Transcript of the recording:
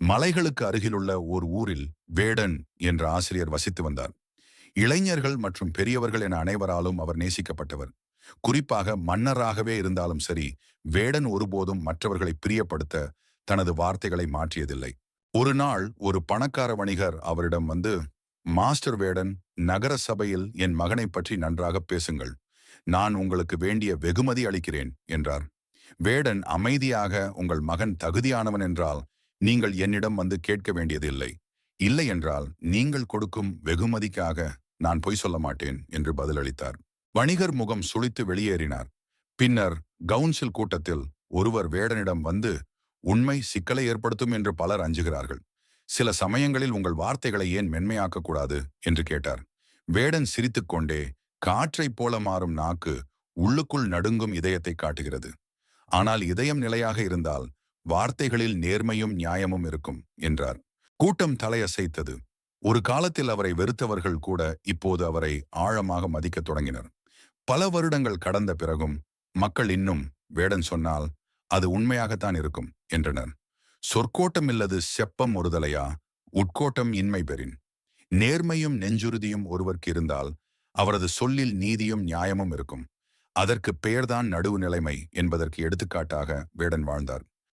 மலைகளுக்கு அருகிலுள்ள ஓர் ஊரில் வேடன் என்ற ஆசிரியர் வசித்து வந்தார். இளைஞர்கள் மற்றும் பெரியவர்கள் என அனைவராலும் அவர் நேசிக்கப்பட்டவர். குறிப்பாக மன்னராகவே இருந்தாலும் சரி, வேடன் ஒருபோதும் மற்றவர்களை பிரியப்படுத்த தனது வார்த்தைகளை மாற்றியதில்லை. ஒரு நாள் ஒரு பணக்கார வணிகர் அவரிடம் வந்து, மாஸ்டர் வேடன், நகர சபையில் என் மகனை பற்றி நன்றாக பேசுங்கள். நான் உங்களுக்கு வேண்டிய வெகுமதி அளிக்கிறேன் என்றார். வேடன் அமைதியாக, உங்கள் மகன் தகுதியானவன் என்றால் நீங்கள் என்னிடம் வந்து கேட்க வேண்டியதில்லை. இல்லை என்றால் நீங்கள் கொடுக்கும் வெகுமதிக்காக நான் பொய் சொல்ல மாட்டேன் என்று பதிலளித்தார். வணிகர் முகம் சுளித்து வெளியேறினார். பின்னர் கவுன்சில் கூட்டத்தில் ஒருவர் வேடனிடம் வந்து, உண்மை சிக்கலை ஏற்படுத்தும் என்று பலர் அஞ்சுகிறார்கள். சில சமயங்களில் உங்கள் வார்த்தைகளை ஏன் மென்மையாக்க கூடாது என்று கேட்டார். வேடன் சிரித்துக்கொண்டே, காற்றைப் போல மாறும் நாக்கு உள்ளுக்குள் நடுங்கும் இதயத்தை காட்டுகிறது. ஆனால் இதயம் நிலையாக இருந்தால் வார்த்தைகளில் நேர்மையும் நியாயமும் இருக்கும் என்றார். கூட்டம் தலையசைத்தது. ஒரு காலத்தில் அவரை வெறுத்தவர்கள் கூட இப்போது அவரை ஆழமாக மதிக்கத் தொடங்கினர். பல வருடங்கள் கடந்த பிறகும் மக்கள் இன்னும் வேடன் சொன்னால் அது உண்மையாகத்தான் இருக்கும் என்றனர். சொற்கோட்டம் இல்லது செப்பம் ஒருதலையா, உட்கோட்டம் இன்மை பெறின். நேர்மையும் நெஞ்சுறுதியும் ஒருவருக்கு இருந்தால் அவரது சொல்லில் நீதியும் நியாயமும் இருக்கும். அதற்கு பெயர்தான் நடுவு நிலைமை என்பதற்கு எடுத்துக்காட்டாக வேடன் வாழ்ந்தார்.